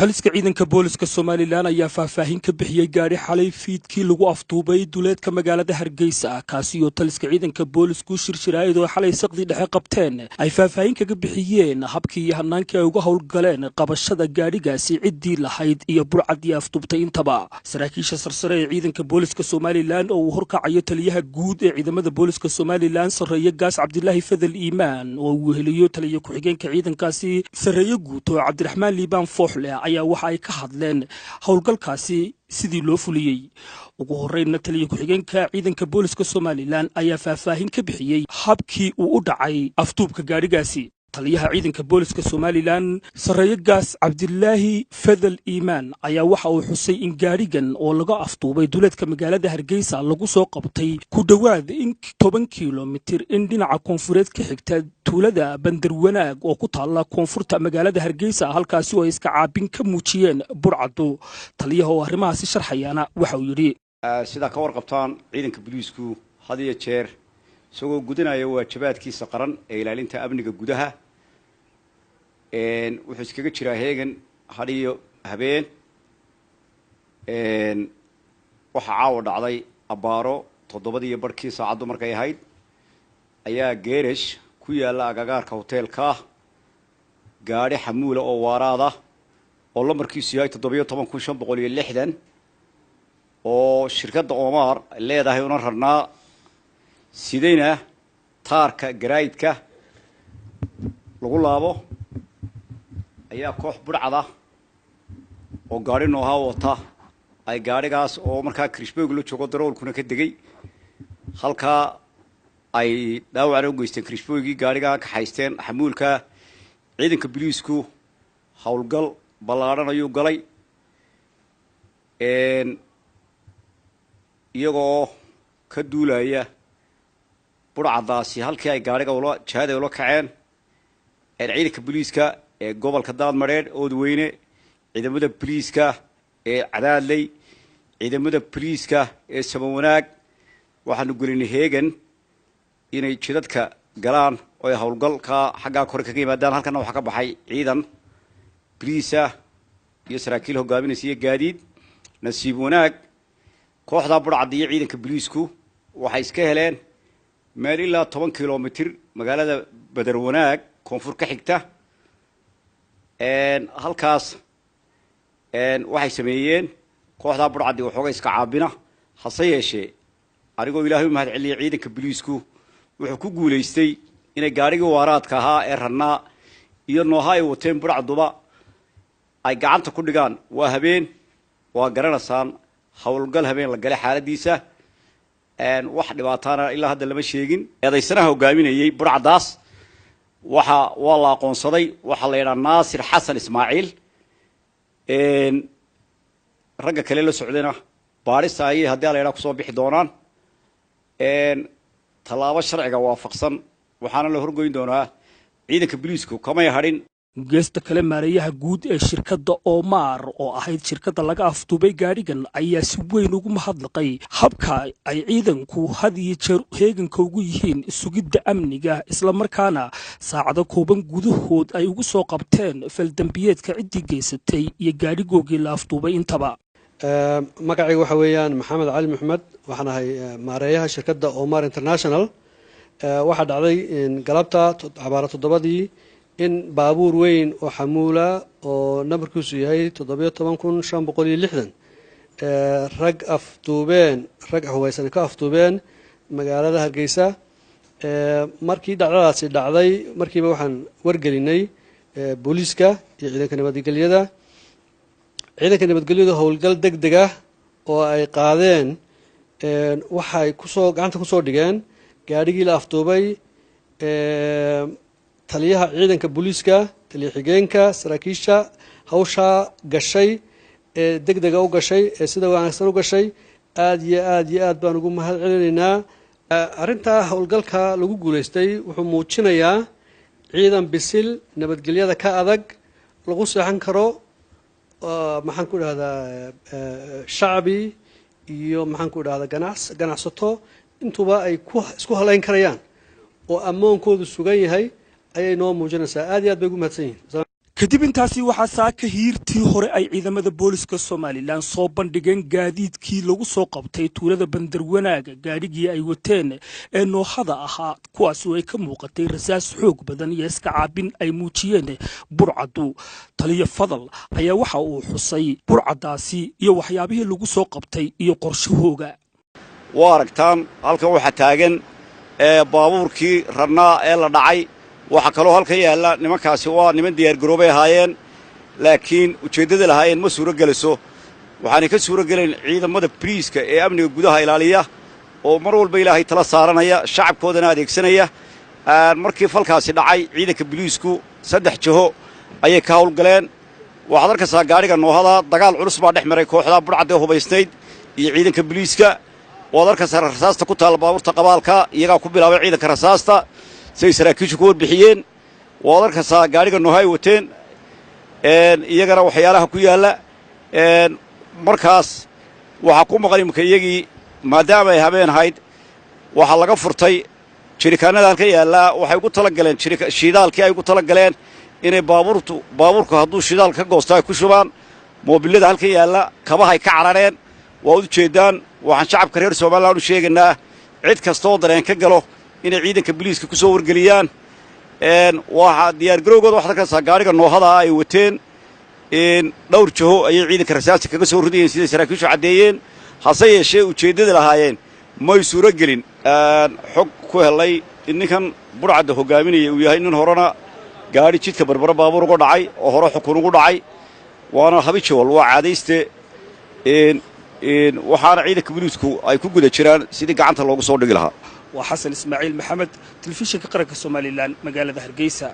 taliska ciidanka booliska Soomaaliland ayaa faahfaahin ka bixiyay gaari xalay fiidkii lagu afduubay duleedka magaalada Hargeysa kaasi oo taliska ciidanka boolisku shirshiraayad oo xalay saqdi dhexe qabteen ay faahfaahin kaga bixiyeen habkii iyo hanaankii ay uga howlgaleen qabashada gaarigaasi ciddii lahayd iyo burcadii afduubtay intaba saraakiisha sarsare ee ciidanka booliska Soomaaliland oo horkacayo taliyaha guud ee ciidamada booliska Soomaaliland Sareeye Gaas Cabdilaahi Fadal Iimaan oo uu heliyo taliye ku-xigeenka ciidankaasi Sareeye Guud oo Cabdiraxmaan Liibaan Fooxle ayaa waxa ay ka hadleen howlgalkaasi sidii loo fuliyay ugu horreynna taliye ku-xigeenka ciidanka booliska Soomaaliland ayaa faahfaahin ka bixiyay habkii uu u dhacay afduubka gaarigaasi taliyaha ciidanka booliska Soomaaliland Sareeye Gaas Cabdilaahi Fadal Iimaan ayaa waxa uu xusay in gaarigan oo laga afduubay duleedka magaalada Hargeysa lagu soo qabtay ku dhawaad in 10 kiiloomitir in dhinaca koonfureed ka xigta tuulada Bandarwanaag oo ku taala koonfurta magaalada Hargeysa halkaas oo iska caabin ka muujiyeen burcadu taliyaha oo arrimahaasi sharxayana waxa uu yiri sida ka warqabtaan ciidanka booliisku hadiya jeer isagoo gudanayo waajibaadkiisa qaran ee ilaalinta amniga gudaha wuxuu iskaga jiraa heegan hadiyo habeen waxa caawa dhacday abaaro 7 barkii saacadu markay ahayd ayaa geerish ku yaala agagaarka hoteelka gaari xamuula oo waaraada oo lambarkiisu yahay 17560 oo shirkadda Omar leedahay una rarnaa sidayna taarka garaydka lagu laabo ayaa koox burcada oo gaari nooha wata ay gaarigaas oo markaa Krishboog la joogo daroolkuna ka degay halka ay dhaawac u geysteen Krishboogii gaariga ka haysteen xamuulka ciidanka booliisku howlgal ballaaran ayuu galay iyagoo ka duulaya burcadaasi halkii ay gaariga ula jahada ula kaceen ciidanka booliiska ee gobolka Daadmareed oo Dadweyne ciidamada booliiska ee Cadaadley ciidamada booliiska ee Samawanaag waxaanu gulinay heegan inay jidadka galaan oo howlgalka xagga kor kaga yimaadaan halkan waxa ka baxay ciidan booliisa iyo saraakiil hogaaminaysa gaadiid nasiib wanaag kooxda burcad iyo ciidanka booliisku waxay iska heleen meel ilaa 10 kiiloomitir magaalada Bandarwanaag koonfur ka xigta halkaas waxay sameeyeen kooxda burcad iyo xoogay iska caabina hase yeeshee arigoo Ilaahay u mahad celiyay ciidanka booliisku wuxuu ku guuleystay inay gaariga waaraadka ahaa ee rarnaa iyo nooha ay wateen burcaduba ay gacanta ku dhigaan waa habeen waa garanasaan howlgal habeen la galay xaaladiisa wax dhibaatana ilaa hadda lama sheegin eedaysanaha hogaaminayay burcadaas waxa la aqoonsaday waxa la yiraahdaa Naasir Xasan Ismaaciil ragga kale la socdayna baarista ay hadii la yiraahdo soo bixi doonaan talaabo sharciga waafaqsan waxaana la horgoyn doonaa ciidanka booliisku kama yaharin geesta kale maareeyaha guud ee shirkadda Omar oo ahayd shirkadda laga afduubay gaarigan ayaa si weyn ugu mahadnaqay habka ay ciidanku hadiyo jeer heeganka ugu yihiin sugidda amniga isla markaana saacado kooban gudahood ay ugu soo qabteen faldambiyeedka ciddii geysatay iyo gaarigoogii la afduubay intaba magacaygu waxa weeyaan Maxamed Cali Maxamed waxaan ahay maareeyaha shirkadda Omar International waxa dhacday in galabta abaara 7 in baabuur weyn oo xamuula oo nambarkiisu yahay 17560 rag hawaysan ka afduubeen magaalada Hargeysa markii dhacdadaasi dhacday markiiba waxaan wargelinay booliiska iyo ciidanka nabadgelyada howlgal degdeg ah oo ay qaadeen waxay gacanta ku soo dhigeen gaarigii la afduubay taliyaha ciidanka booliiska taliye xigeenka saraakiisha hawsha gashay degdega u gashay sida wanaagsan u gashay aad iyo aad baan ugu mahad celinaynaa arinta howlgalka lagu guuleystay wuxuu muujinayaa ciidan bisil nabadgelyada ka adag lagu seexan karo maxaan ku dhahdaa shacbi iyo maxaan ku dhahdaa ganacsato intuba ay isku halayn karayaan oo ammoonkoodu sugan yahay ayay noo muujinaysaa aad iyo aad bay ugu mahadsan yihiin kadib intaasi waxaa saaka hiirtii hore ay ciidamada booliska somalilan soo bandhigeen gaadiidkii lagu soo qabtay tuulada bandarwanaaga gaadhigii ay wateen ee noohada ahaa kuwaas oo ay ka muuqatay rasaas xoog badan iyo iska caabin ay muujiyeen burcadu taliya fadal ayaa waxa uu xusay burcadaasi iyo waxyaabihii lagu soo qabtay iyo qorshahooga waa aragtaan halkan waxa taagan baabuurkii rarnaa ee la dhacay waxa kaloo halka yaala nimankaasi waa niman diyaar garoobay ahaayeen laakiin ujeeddada lahaayeen ma suuro geliso waxaanay ka suuro gelayn ciidamada boliiska ee amniga gudaha ilaaliya oo mar walba ilaahay tala saaranaya shacabkoodana adeegsanaya markii falkaasi dhacay ciidanka boliisku 3 jiho ayay ka howlgaleen waxaad arkaysaa gaadhiga noohada dagaal culus baa dhex maray kooxda burcadda hubaysnayd iyo ciidanka boliiska waad arkaysaa rasaasta ku taal baabuurta qabaalka iyagaa ku bilaabay ciidanka rasaasta say saraakiishu ku warbixiyeen waad arkaysaa gaadhiga noohay wateen iyagana waxyaalaha ku yaalla markaas waxaa ku maqan imika iyagii maadaama ay habeen ahayd waxaa laga furtay jirikaanada halka yaallaa waxay ugu talagaleen shiidaalkii ay ugu talagaleen inay baabuurku hadduu shidaal ka goosto ay ku shubaan moobilada halka yaalla kabahay ka carareen waa u jeedaan waxaan shacabka reer Soomaaliland u sheegaynaa cid kasta oo dareen ka galo inay ciidanka boliiska ku soo wargeliyaan waxa diyaar garowgooda waxaad arkaysaa gaadhiga noohada ay wateen dhowr jiho ayay ciidanka rasaasta kaga soo ridayeen sida saraakiishu caddeeyeen hase yeeshee ujeeddada lahaayeen may suuro gelin xog ku helay in ninkan burcadda hogaaminaya uu yahay nin horena gaadhi jidka barbara baabuur uga dhacay oo hore xukun ugu dhacay waana habijawal waa caadayste waxaana ciidanka boliisku ay ku guda jiraan sidii gacanta loogu soo dhigi lahaa وحسن إسماعيل محمد تلفزيون قرية الصوماليلان مقالة هرقيسة.